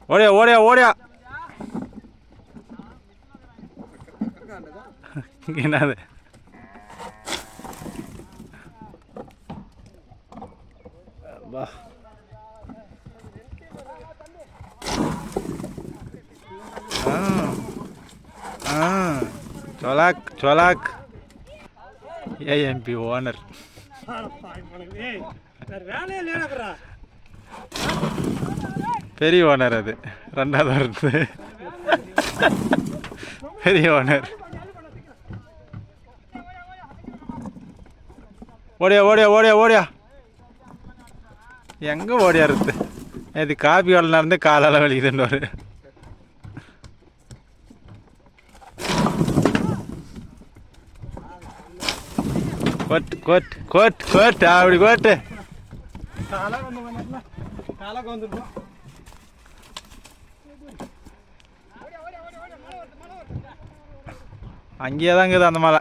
ஓடியா ஓடியா ஓடியா என்னது வா चौलाक चौलाक एएमपी ओनर பெரிய ஓனர் அது ரெண்டாவது வருது பெரிய ஓனர் ஓடியா ஓடியா ஓடியா ஓடியா எங்கே ஓடியாருது இது காப்பி வரலாம் இருந்து காலால் வலிக்குதுன்னு ஒரு கோட் கோட் கோட் கோட் அப்படி கோட்டு அங்கேயே தான் இருக்குது அந்த மலை.